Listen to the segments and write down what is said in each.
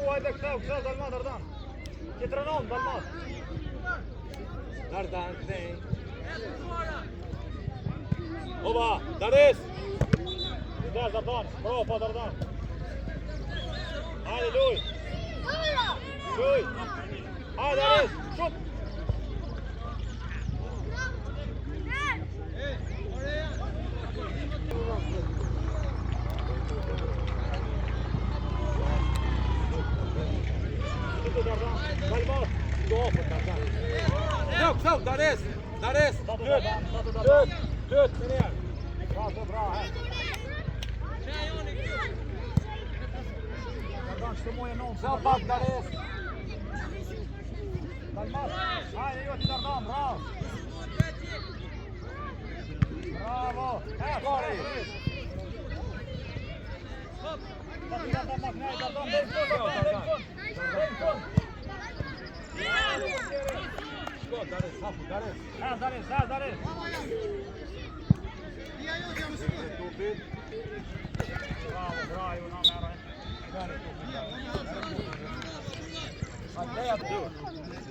Hajde këtëu, dalmat, Ardan. Kjetërënon, dalmat. Ardan, nej. Oba, Daris. Idez, Ardan, bravo, pa Ardan. Hajde, luj. Luj. Hajde, Daris, šut. Zo, daar is! Daar is! Dut, meneer! Ga zo bra, hè! Daar is de mooie non. Zelf pak, daar is! Dalmat! Hajde, Joti, daar dan, bravo! Bravo! Hè, sorry! Dat is dat mag nee, daar dan, Daar is, Hafu, daar is. Ja, daar is, ja, daar is. Bravo, bravo, nou maar. Daar is het. Hij had door.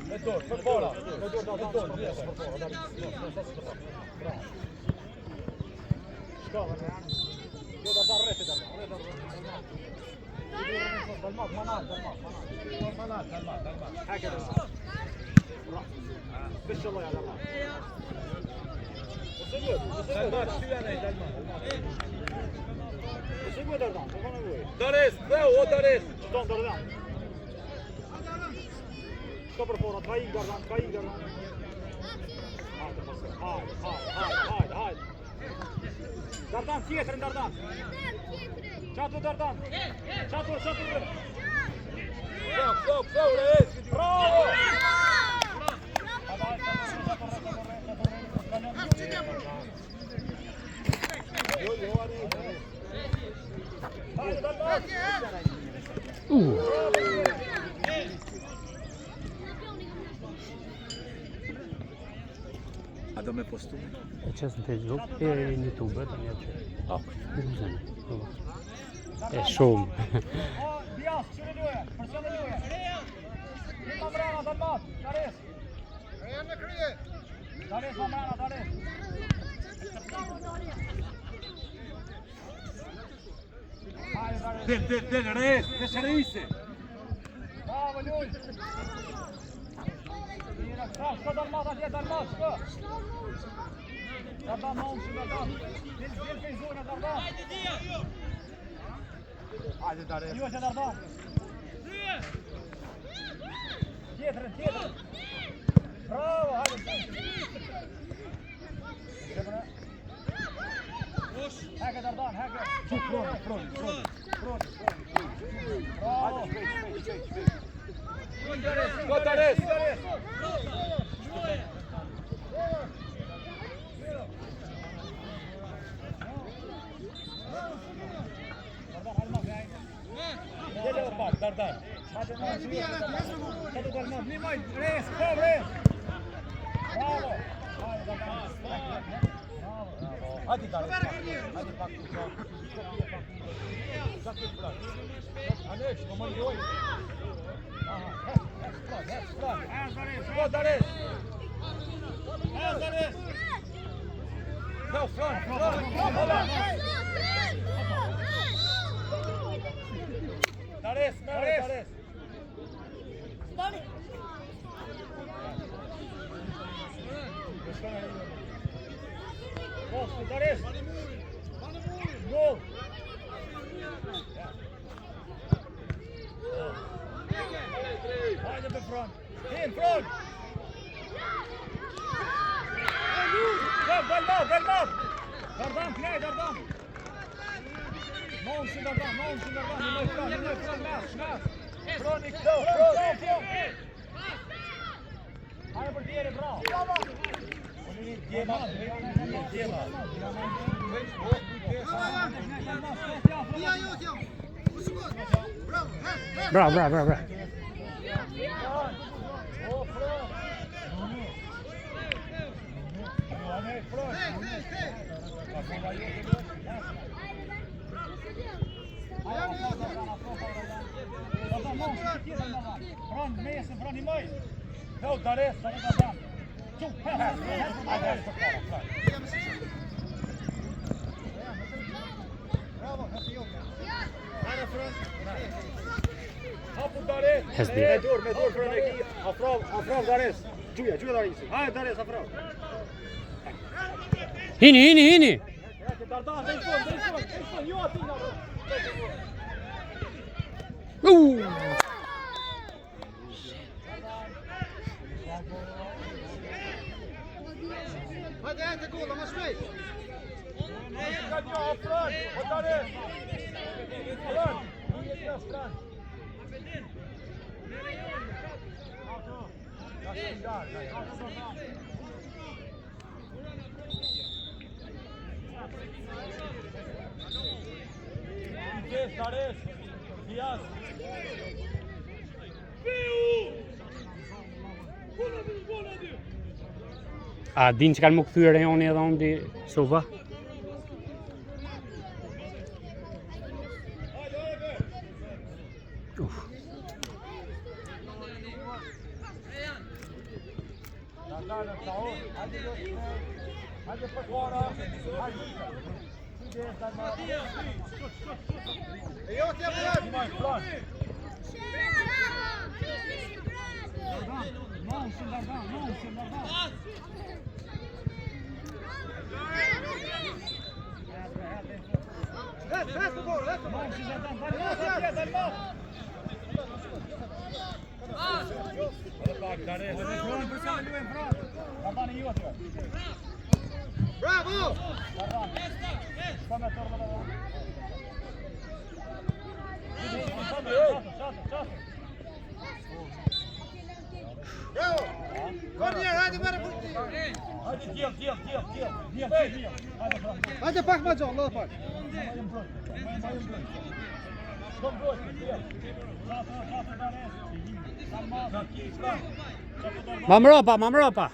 Met door, verbola. Met door, dat door. Ja, verbola. Daar is. Bravo. Schouder, ja. Jo, daar recht daar. Dalmat, manat. Hakka daar. Bishallah ya Allah. Dalmat, şu yana Dalmat. Nasıl bu derdan? Kafana koy. Dares, bravo, o Dares. Çıdan derdan. Stopper voor, kayın derdan. Hadi pas. Haydi. Derdan, tiyetrin derdan. Çatı derdan. Çatı. Stop, reis. Bravo. A me postume? Qes në Facebook e në YouTube të një që. E shumë. Bias, qëri luje, përsënë luje. Një mrena, Dalmat, Daris. Në krye. Daris, mrena, Daris. Del, reis, reise. Bravo, luj. Shko Dalmat atje, Dalmat, shko. Dardan, nonsi, Dardan. Del fejzone, Dardan. Hajde, Daris. Ju është Dardan. Tjetërën. Bravo, hajde. Hake Dardan, hake. Front. Bravo. Go Daris. Dardan. Hadi Dalmat, nimaj, res, kom, res. Bravo. Hajde Dardan. Hadi Daris. Hadi pak. Zakit bırak. Alex, komando oy. Aha, extra. Go Daris. Go front. Daris. Daris. Gol. Hajde për front. In front. Dalmat. Dardan, knaj, Dardan. Nonsi Dardan. Në front, mas. Front. Hajde për tjere, bravo. Djema. Djema. Bravo, bravo, bravo, bravo. Fran, mesën, fran i mëj. No, Dares, Dares Adam. Bravo, Hapu Dares. Hezdi. Me dur, fran e ki. Afrav Dares. Gjuja Dares. Hajde Dares, afrav. Hini. Dardan, drejton, jo atina. Hadi kolla, man shpejt. Ka një afran, o Dares. Fran. Dares, Diaz. A din që kanë më këthyre rejoni edhe unë di Sova? Hadi Pasquara. Jo, ti apo plan. Non, c'est Dardan. Läs på boll, läs på boll. Bravo! Bravo! Kom ner, hadi bara bort. Hadi djel. Hadi pak ma John, Allah pak. Kom broj, djel. Mam ropa.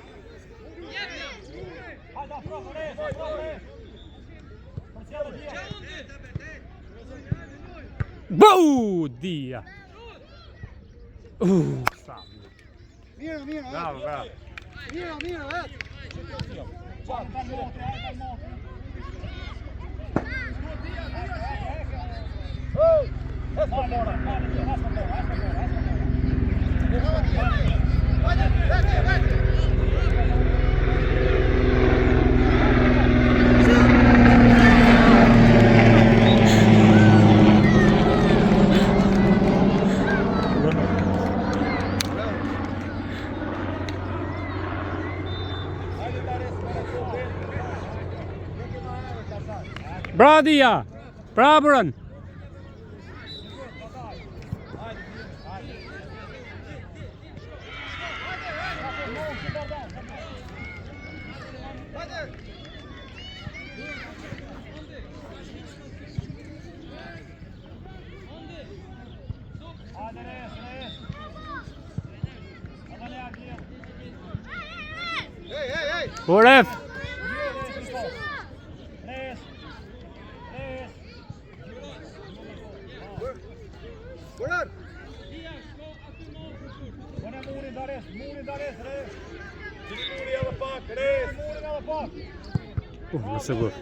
Boh, dia. Mira. Bravo. Mira, vet. Bravo dia. Bravo run. Hey. Koref. Golar. Murin Dares, res. Muri edhe pak, res. Murin edhe pak. Më sigur.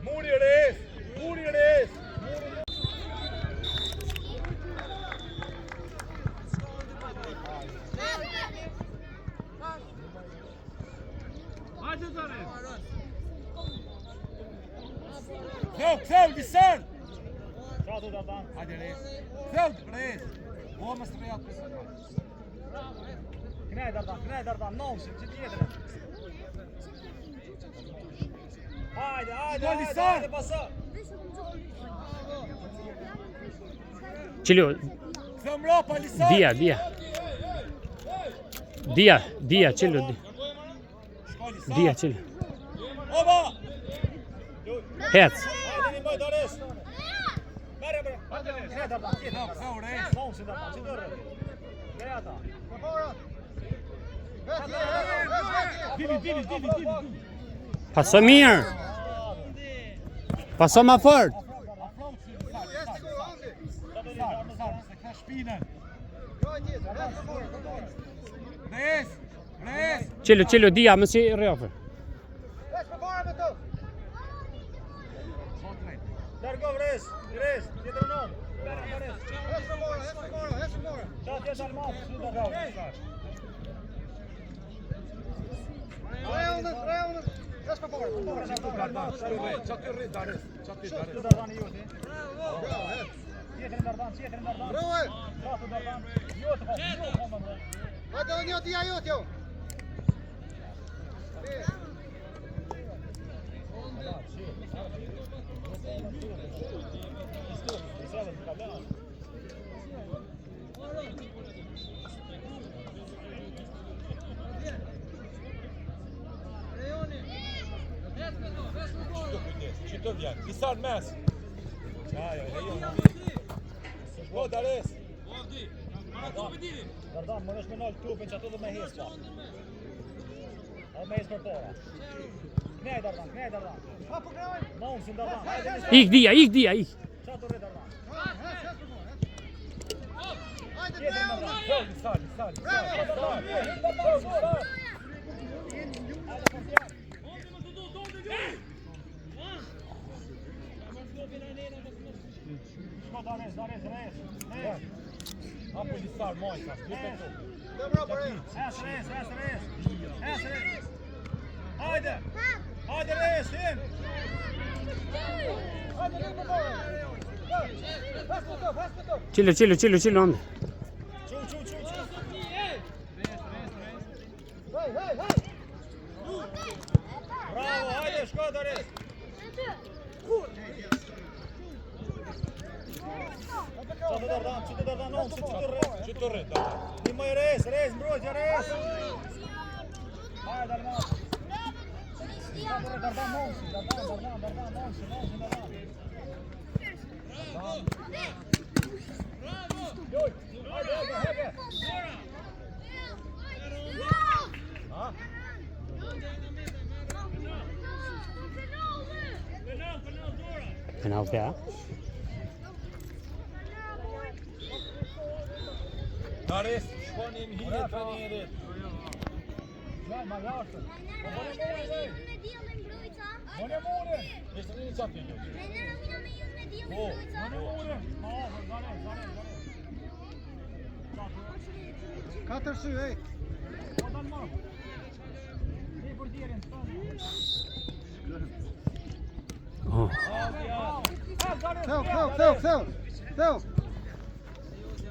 Muri res. Hadi Dares. Ktheu, Lisan. Çado Dardan. Hadi res. Res. O më strejat për Knaj Dardan, noshim, që tjetër. Hajde, paso. Qilio, Dia, çelo. Dia, çelo. Oba! Hec. Hajde, një mëj, Dares! Mere, bre! Ne, Dardan, tjetër! Monsi, Dardan, që dërë? Gre ata! Dili! Passa mirë. Passa më fort. Çelo, dia, më si rrafë. Largo, Vres! Tjetër në nëmë! Qa tjetë almat, që të rrafë? Qito vjen, Lisar mes. Qajo, Shko, Dares. Dardan, më nësh me nalë trupin që ato dhe me hes qa. A me hes për para. Knej, Dardan. Monsin, Dardan. Ik dia. Qa të rri, Dardan. Tjetër, Dardan. Lisar. Dares, res. Apo Lisar, mojta, res. Hajde, res, hin. Çelo. Onde? Bravo, hajde, shko, Dares. Që të Dardan, që të rrit, një mëj res, mbrojtja, res. Hajde, Almat. Dardan, Monsi. Hajde. Penalty, ja. Dares, shkoni në hile të një rrit. Gjaj, ma jashtë. Mone mune. Ishtë një qatë një gjë. Mone. Katër sy, ej. Një për djerin. Theo.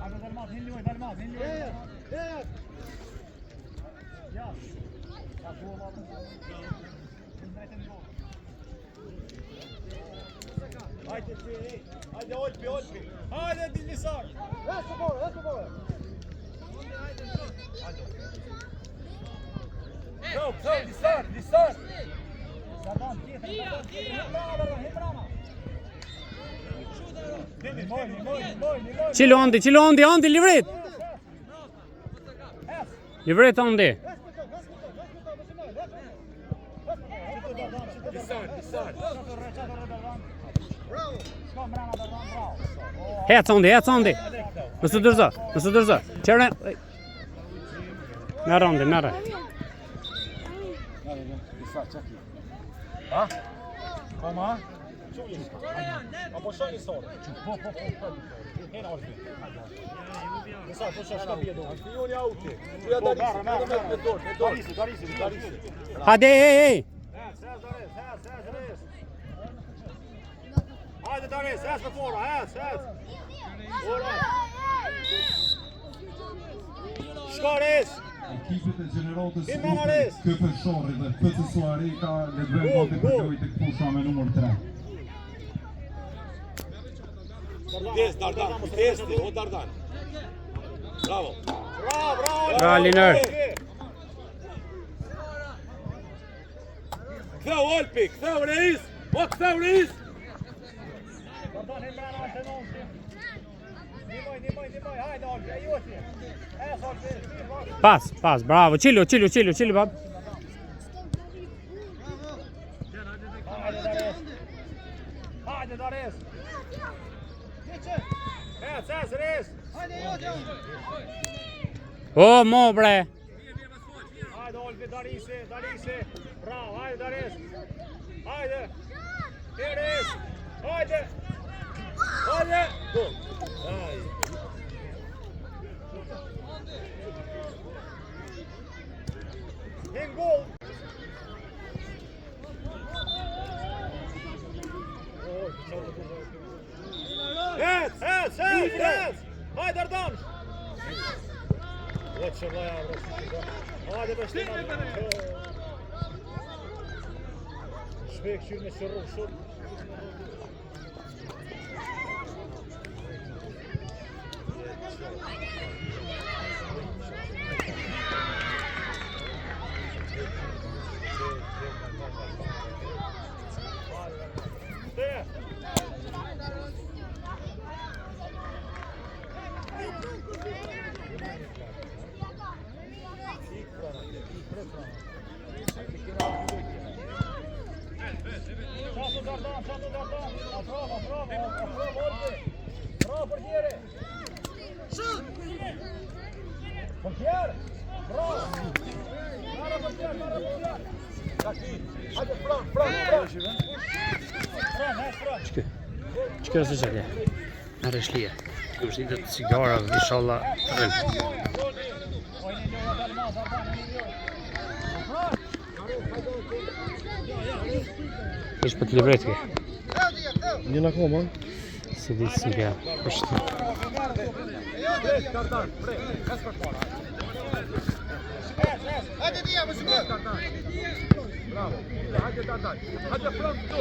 Hajde Dalmat, hin luaj. Ja. Hajde Olpi. Hajde Lisar. Hes për bore. Go, Lisar. Dardan, tjetër. Hin brama. Moj. Çelo onde, livret. Livret onde. Lisar. Hec onde. Nësë dërza. Qërën. Merë onde. Ha? Koma? Apo shani sorë? Po. Hena orëfi. Lisar, po shashka bje do. Joni auti. Uja Darisi. Hadi, ej. Hajde Dares, hes për fora, hes. Shko res. Ekipet e gjeneratës Këpërshori dhe Pëtësuari ka ledbën kote për lojë të këpusha me numër 3. Dardan, Dardan. Bravo. Bra, Liner. Ktheu Olpi, ktheu Reis. Po ktheu Reis. Pas, bravo. Çilo, bab. Hajde Dares. Ses Reis. O, mo bre. Hajde Olpi, Darise. Bravo, hajde Dares. Hajde. Reis. Hajde. Go. En gol. Yes. Hajde Ardan. Watchalla yavrum. Hadi başlayalım. Şbek şurne şurur. Bravo portiere! Portiere! Bravo! Bravo portiere! Hadi Fran! Çka se çelë. Në rëshlie. Kështë i të cigara, inshallah, të rëllë. Ishtë për të livretke. Njëna koma. Se di si nga është. Hadi dia, mos gol. Bravo. Hadi Dardan. Hadi Fran tu.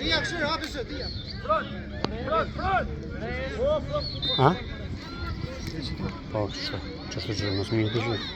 Dia, këshir, hapësh, dia. Fran. O Fran. Ha? Po, që është të gjithë, mos më një të gjithë.